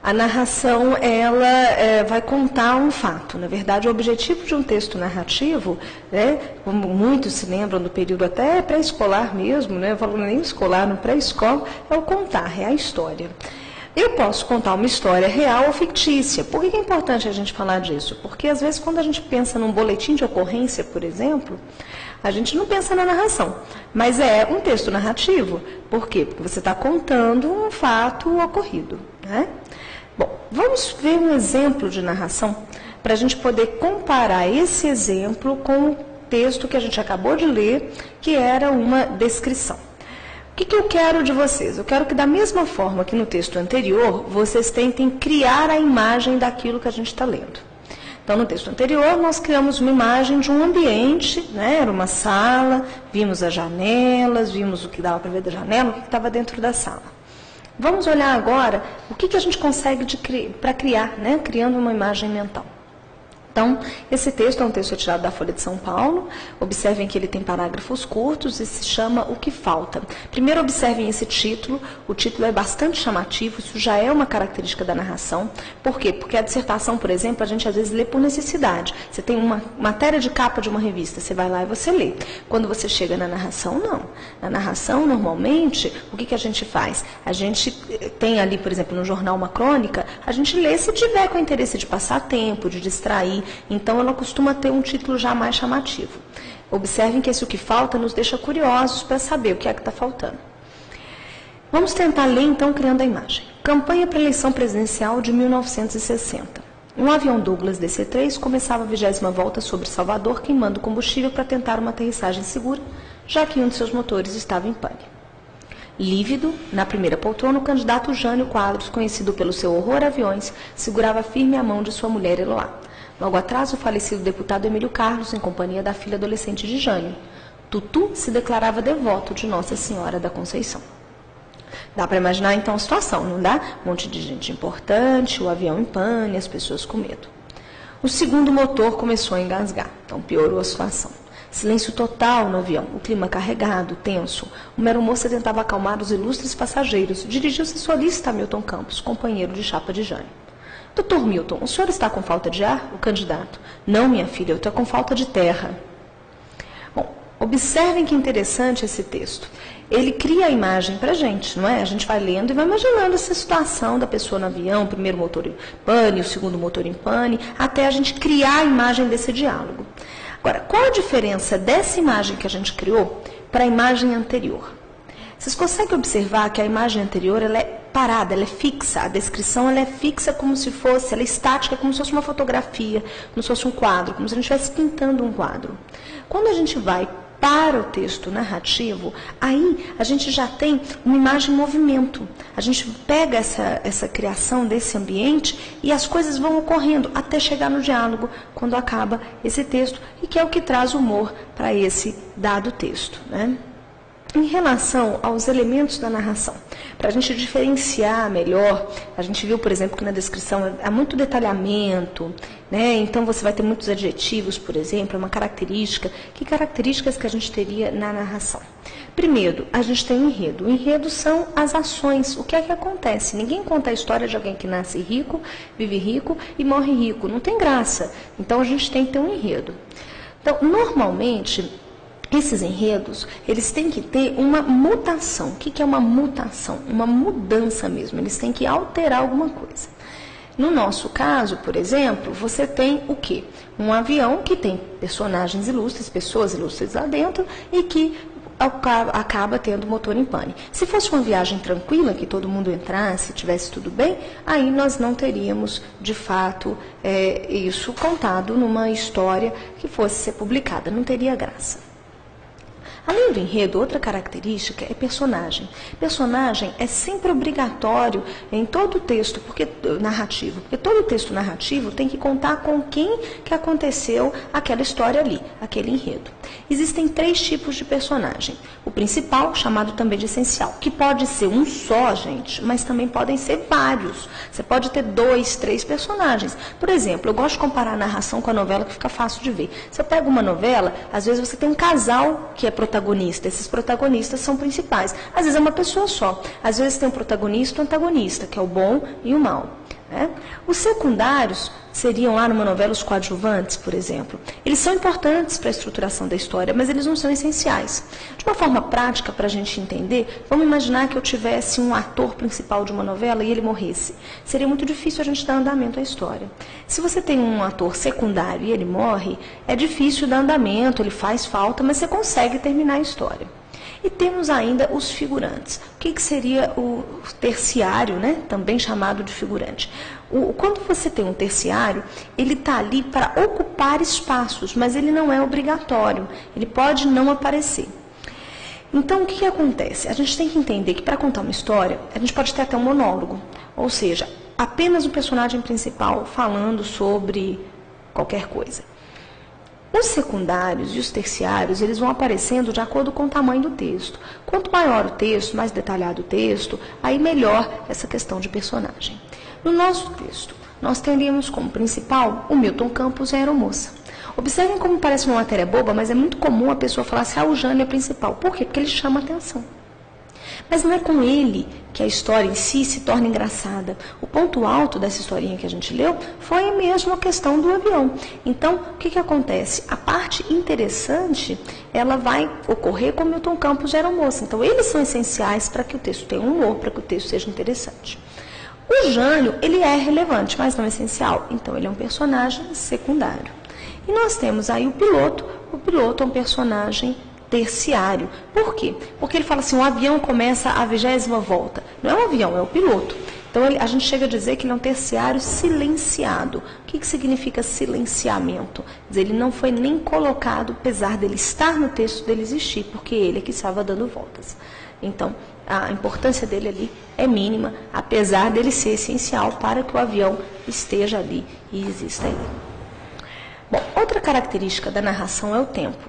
A narração, ela vai contar um fato. Na verdade, o objetivo de um texto narrativo, né, como muitos se lembram do período até pré-escolar mesmo, né, eu falo nem escolar, no pré-escola, é o contar, é a história. Eu posso contar uma história real ou fictícia. Por que é importante a gente falar disso? Porque, às vezes, quando a gente pensa num boletim de ocorrência, por exemplo, a gente não pensa na narração, mas é um texto narrativo. Por quê? Porque você está contando um fato ocorrido, né? Bom, vamos ver um exemplo de narração para a gente poder comparar esse exemplo com o texto que a gente acabou de ler, que era uma descrição. O que eu quero de vocês? Eu quero que, da mesma forma que no texto anterior, vocês tentem criar a imagem daquilo que a gente está lendo. Então, no texto anterior, nós criamos uma imagem de um ambiente, né? Era uma sala, vimos as janelas, vimos o que dava para ver da janela, o que estava dentro da sala. Vamos olhar agora o que a gente consegue para criar, né? Criando uma imagem mental. Então, esse texto é um texto retirado da Folha de São Paulo. Observem que ele tem parágrafos curtos e se chama O que Falta. Primeiro, observem esse título. O título é bastante chamativo, isso já é uma característica da narração. Por quê? Porque a dissertação, por exemplo, a gente às vezes lê por necessidade. Você tem uma matéria de capa de uma revista, você vai lá e você lê. Quando você chega na narração, não. Na narração, normalmente, o que a gente faz? A gente tem ali, por exemplo, no jornal uma crônica, a gente lê se tiver com interesse de passar tempo, de distrair. Então, ela costuma ter um título já mais chamativo. Observem que esse O que Falta nos deixa curiosos para saber o que é que está faltando. Vamos tentar ler, então, criando a imagem. Campanha para a eleição presidencial de 1960. Um avião Douglas DC-3 começava a 20ª volta sobre Salvador, queimando combustível para tentar uma aterrissagem segura, já que um de seus motores estava em pane. Lívido, na primeira poltrona, o candidato Jânio Quadros, conhecido pelo seu horror a aviões, segurava firme a mão de sua mulher Eloá. Logo atrás, o falecido deputado Emílio Carlos, em companhia da filha adolescente de Jânio. Tutu se declarava devoto de Nossa Senhora da Conceição. Dá para imaginar, então, a situação, não dá? Um monte de gente importante, o avião em pane, as pessoas com medo. O segundo motor começou a engasgar, então piorou a situação. Silêncio total no avião, o clima carregado, tenso. Uma aeromoça tentava acalmar os ilustres passageiros. Dirigiu-se solícita a Milton Campos, companheiro de chapa de Jânio. Doutor Milton, o senhor está com falta de ar? O candidato. Não, minha filha, eu estou com falta de terra. Bom, observem que interessante esse texto. Ele cria a imagem para a gente, não é? A gente vai lendo e vai imaginando essa situação da pessoa no avião, o primeiro motor em pane, o segundo motor em pane, até a gente criar a imagem desse diálogo. Agora, qual a diferença dessa imagem que a gente criou para a imagem anterior? Vocês conseguem observar que a imagem anterior ela é parada, ela é fixa, a descrição ela é fixa como se fosse, ela é estática, como se fosse uma fotografia, como se fosse um quadro, como se a gente estivesse pintando um quadro. Quando a gente vai para o texto narrativo, aí a gente já tem uma imagem em movimento. A gente pega essa criação desse ambiente e as coisas vão ocorrendo até chegar no diálogo, quando acaba esse texto, e que é o que traz humor para esse dado texto, né? Em relação aos elementos da narração, para a gente diferenciar melhor, a gente viu, por exemplo, que na descrição há muito detalhamento, né? Então você vai ter muitos adjetivos, por exemplo, é uma característica. Que características que a gente teria na narração? Primeiro, a gente tem o enredo. O enredo são as ações, o que é que acontece? Ninguém conta a história de alguém que nasce rico, vive rico e morre rico, não tem graça. Então a gente tem que ter um enredo. Então, normalmente, esses enredos, eles têm que ter uma mutação. O que é uma mutação? Uma mudança mesmo, eles têm que alterar alguma coisa. No nosso caso, por exemplo, você tem o quê? Um avião que tem personagens ilustres, pessoas ilustres lá dentro, e que acaba tendo motor em pane. Se fosse uma viagem tranquila, que todo mundo entrasse, tivesse tudo bem, aí nós não teríamos, de fato, isso contado numa história que fosse ser publicada, não teria graça. Além do enredo, outra característica é personagem. Personagem é sempre obrigatório em todo texto narrativo, porque todo texto narrativo tem que contar com quem que aconteceu aquela história ali, aquele enredo. Existem 3 tipos de personagem. O principal, chamado também de essencial, que pode ser um só, gente, mas também podem ser vários. Você pode ter 2, 3 personagens. Por exemplo, eu gosto de comparar a narração com a novela, que fica fácil de ver. Você pega uma novela, às vezes você tem um casal que é protagonista. Esses protagonistas são principais. Às vezes é uma pessoa só. Às vezes tem um protagonista e um antagonista, que é o bom e o mal. né? Os secundários seriam lá numa novela os coadjuvantes, por exemplo. Eles são importantes para a estruturação da história, mas eles não são essenciais. De uma forma prática, para a gente entender, vamos imaginar que eu tivesse um ator principal de uma novela e ele morresse. Seria muito difícil a gente dar andamento à história. Se você tem um ator secundário e ele morre, é difícil dar andamento, ele faz falta, mas você consegue terminar a história. E temos ainda os figurantes. O que seria o terciário, né? Também chamado de figurante? Quando você tem um terciário, ele está ali para ocupar espaços, mas ele não é obrigatório, ele pode não aparecer. Então, o que acontece? A gente tem que entender que para contar uma história, a gente pode ter até um monólogo, ou seja, apenas o personagem principal falando sobre qualquer coisa. Os secundários e os terciários, eles vão aparecendo de acordo com o tamanho do texto. Quanto maior o texto, mais detalhado o texto, aí melhor essa questão de personagem. No nosso texto, nós teríamos como principal o Milton Campos e a aeromoça. Observem como parece uma matéria boba, mas é muito comum a pessoa falar assim, o Jânio é principal. Por quê? Porque ele chama atenção. Mas não é com ele que a história em si se torna engraçada. O ponto alto dessa historinha que a gente leu foi mesmo a questão do avião. Então, o que acontece? A parte interessante, ela vai ocorrer com Milton Campos e a aeromoça. Então, eles são essenciais para que o texto tenha humor, para que o texto seja interessante. O Jânio, ele é relevante, mas não é essencial. Então, ele é um personagem secundário. E nós temos aí o piloto. O piloto é um personagem terciário. Por quê? Porque ele fala assim, o avião começa a 20ª volta. Não é o avião, é o piloto. Então, a gente chega a dizer que ele é um terciário silenciado. O que significa silenciamento? Quer dizer, ele não foi nem colocado, apesar dele estar no texto, dele existir, porque ele é que estava dando voltas. Então, a importância dele ali é mínima, apesar dele ser essencial para que o avião esteja ali e exista aí. Bom, outra característica da narração é o tempo.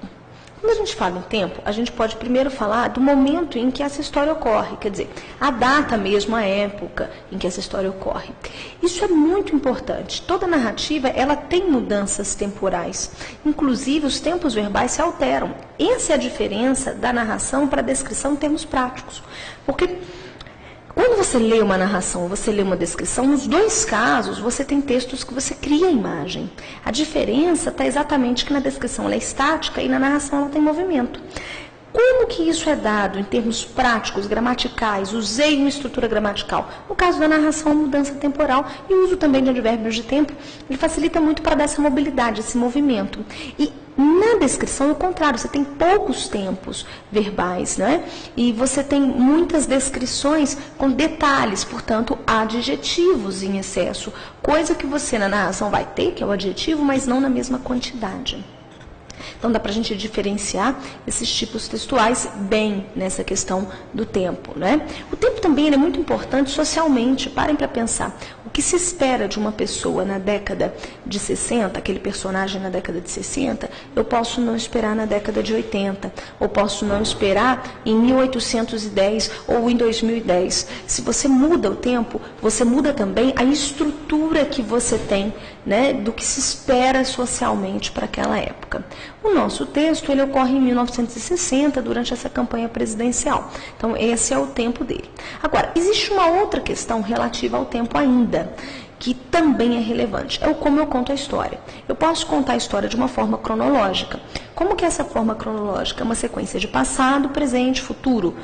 Quando a gente fala em tempo, a gente pode primeiro falar do momento em que essa história ocorre, quer dizer, a data mesmo, a época em que essa história ocorre. Isso é muito importante. Toda narrativa, ela tem mudanças temporais. Inclusive, os tempos verbais se alteram. Essa é a diferença da narração para a descrição em termos práticos. Porque quando você lê uma narração, você lê uma descrição, nos dois casos você tem textos que você cria a imagem. A diferença está exatamente que na descrição ela é estática e na narração ela tem movimento. Como que isso é dado em termos práticos, gramaticais? Usei uma estrutura gramatical. No caso da narração, a mudança temporal e o uso também de advérbios de tempo, ele facilita muito para dar essa mobilidade, esse movimento. E na descrição, é o contrário, você tem poucos tempos verbais, né? E você tem muitas descrições com detalhes, portanto, adjetivos em excesso. Coisa que você na narração vai ter, que é o adjetivo, mas não na mesma quantidade. Então, dá para a gente diferenciar esses tipos textuais bem nessa questão do tempo, né? O tempo também é muito importante socialmente. Parem para pensar. O que se espera de uma pessoa na década de 60, aquele personagem na década de 60, eu posso não esperar na década de 80, ou posso não esperar em 1810 ou em 2010. Se você muda o tempo, você muda também a estrutura que você tem, né, do que se espera socialmente para aquela época. O nosso texto, ele ocorre em 1960, durante essa campanha presidencial. Então, esse é o tempo dele. Agora, existe uma outra questão relativa ao tempo ainda, que também é relevante. É o como eu conto a história. Eu posso contar a história de uma forma cronológica. Como que é essa forma cronológica? É uma sequência de passado, presente, futuro.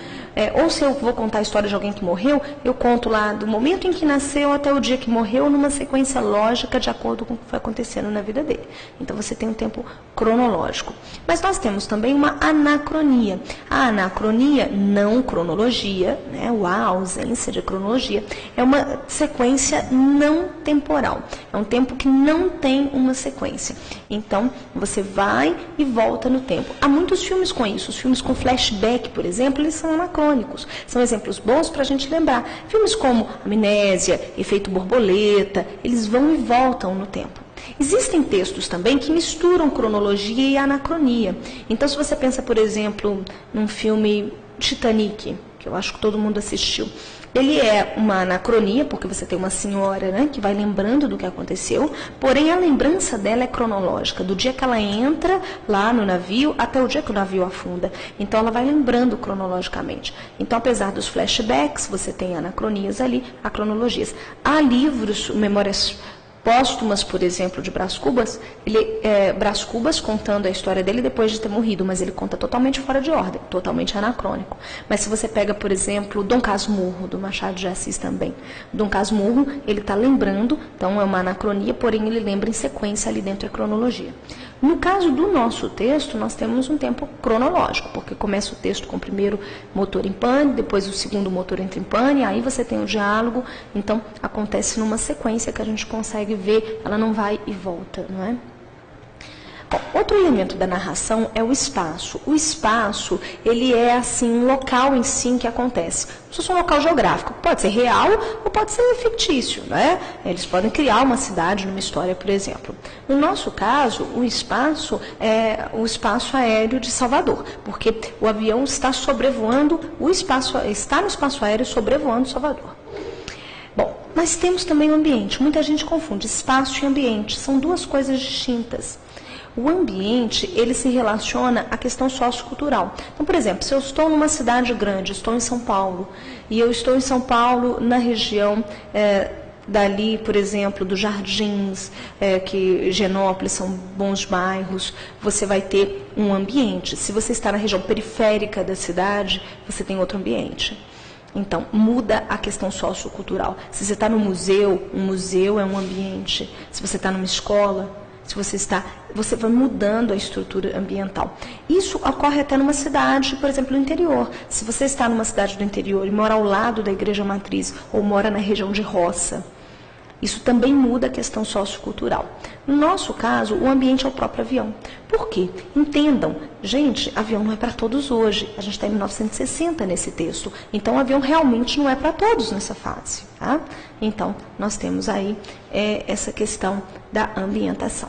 Ou se eu vou contar a história de alguém que morreu, eu conto lá do momento em que nasceu até o dia que morreu, numa sequência lógica de acordo com o que foi acontecendo na vida dele. Então, você tem um tempo cronológico. Mas nós temos também uma anacronia. A anacronia, não cronologia, né? A ausência de cronologia, é uma sequência não temporal. É um tempo que não tem uma sequência. Então, você vai e volta no tempo. Há muitos filmes com isso. Os filmes com flashback, por exemplo, eles são anacrônicos. São exemplos bons para a gente lembrar. Filmes como Amnésia, Efeito Borboleta, eles vão e voltam no tempo. Existem textos também que misturam cronologia e anacronia. Então, se você pensa, por exemplo, num filme Titanic, que eu acho que todo mundo assistiu. Ele é uma anacronia, porque você tem uma senhora, né, que vai lembrando do que aconteceu, porém a lembrança dela é cronológica, do dia que ela entra lá no navio até o dia que o navio afunda. Então ela vai lembrando cronologicamente. Então, apesar dos flashbacks, você tem anacronias ali, há cronologias. Há livros, memórias póstumas, por exemplo, de Brás Cubas, Brás Cubas contando a história dele depois de ter morrido, mas ele conta totalmente fora de ordem, totalmente anacrônico. Mas se você pega, por exemplo, Dom Casmurro, do Machado de Assis também. Dom Casmurro, ele está lembrando, então é uma anacronia, porém ele lembra em sequência ali dentro da cronologia. No caso do nosso texto, nós temos um tempo cronológico, porque começa o texto com o primeiro motor em pane, depois o segundo motor entra em pane, aí você tem o diálogo, então acontece numa sequência que a gente consegue ver, ela não vai e volta, não é? Bom, outro elemento da narração é o espaço. O espaço, ele é assim um local em si em que acontece. Se fosse um local geográfico, pode ser real ou pode ser fictício, né? Eles podem criar uma cidade numa história, por exemplo. No nosso caso, o espaço é o espaço aéreo de Salvador, porque o avião está sobrevoando o espaço, está no espaço aéreo sobrevoando Salvador. Bom, nós temos também o ambiente. Muita gente confunde espaço e ambiente, são duas coisas distintas. O ambiente, ele se relaciona à questão sociocultural. Então, por exemplo, se eu estou numa cidade grande, estou em São Paulo, e eu estou em São Paulo na região dali, por exemplo, dos Jardins, que Higienópolis são bons bairros, você vai ter um ambiente. Se você está na região periférica da cidade, você tem outro ambiente. Então, muda a questão sociocultural. Se você está no museu, um museu é um ambiente. Se você está numa escola, você vai mudando a estrutura ambiental. Isso ocorre até numa cidade, por exemplo, no interior. Se você está numa cidade do interior e mora ao lado da igreja matriz, ou mora na região de roça, isso também muda a questão sociocultural. No nosso caso, o ambiente é o próprio avião. Por quê? Entendam, gente, avião não é para todos hoje. A gente está em 1960 nesse texto. Então, o avião realmente não é para todos nessa fase. Tá? Então, nós temos aí essa questão da ambientação.